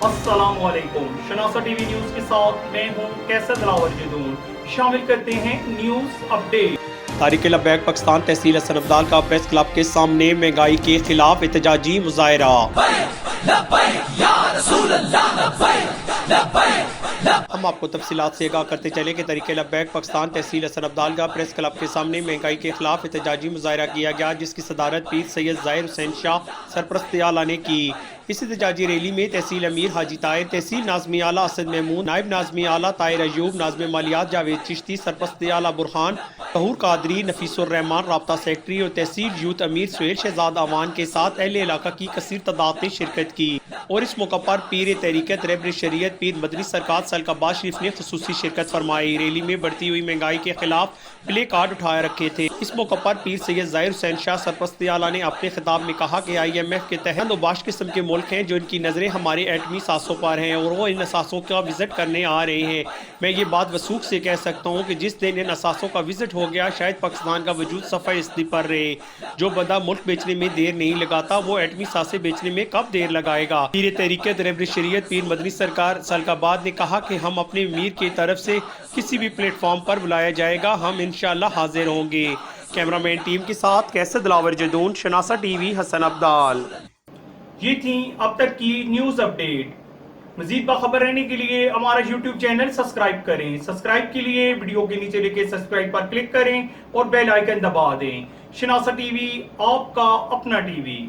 अस्सलामुअलैकुम। शनासा TV news के साथ मैं हूं कैसर दिलावर जदून। शामिल करते हैं न्यूज अपडेट। तारिक लब्बैक पाकिस्तान तहसील हसन अब्दाल का प्रेस क्लब के सामने महंगाई के खिलाफ एहतजाजी मुजाहरा। हम आपको तफसीलात से आगाह करते चले कि तरीके लब्बैक पाकिस्तान तहसील हसन अब्दाल का प्रेस क्लब के सामने महंगाई के खिलाफ एहतजाजी मुजाहरा किया गया, जिसकी सदारत पीर सैयद ज़ाहिर हुसैन शाह सरपरस्त आला ने की। इस एहतजाजी रैली में तहसील अमीर हाजी ताहिर, तहसील नाज़मी आला असद महमूद, नायब नाज़मी आला ताहिर अयूब, नाज़मी मालियात जावेद चिश्ती, सरपरस्त आला बुरहान, कहूर कादरी, नफीसुर रहमान, राब्ता सेक्रेटरी और तहसील यूथ अमीर सुहेल शहजाद अवान के साथ अहले इलाका की कसीर तादाद ने शिरकत की। और इस मौका पर पीर तरीक़त रहबर शरीयत पीर मदनी सरकार सलकाबाद शरीफ ने खुसूसी शिरकत फरमाई। रैली में बढ़ती हुई महंगाई के खिलाफ प्ले कार्ड उठाए रखे थे। इस मौका पर पीर सैयद ज़ाहिर हुसैन शाह सरपरस्त आला ने अपने खिताब में कहा कि IMF के तहत नौबाश किस्म के मुल्क हैं जो इनकी नज़रें हमारे एटमी सासों पर हैं और वो इन असासों का विज़िट करने आ रहे हैं। मैं ये बात वसूख से कह सकता हूँ कि जिस दिन इन असासों का विज़िट हो गया, शायद पाकिस्तान का वजूद सफ़ा इस्ती पर रहे। जो बंदा मुल्क बेचने में देर नहीं लगाता, वो एटमी सासे बेचने में कब देर लगाएगा। पीर तरीक़त रहबर शरीयत पीर मदनी सरकार सलकाबाद ने कहा कि हम अपने अमीर की तरफ से किसी भी प्लेटफॉर्म पर बुलाया जाएगा, हम इंशाअल्लाह हाजिर होंगे। कैमरामैन टीम के साथ कैसर दिलावर जदून, शनासा टीवी, हसन अब्दाल। ये थी अब तक की न्यूज अपडेट। मजीद बाखबर रहने के लिए हमारा YouTube चैनल सब्सक्राइब करें। सब्सक्राइब के लिए वीडियो के नीचे लिखे सब्सक्राइब पर क्लिक करें और बेल आइकन दबा दें। शनासा टीवी, आपका अपना टीवी।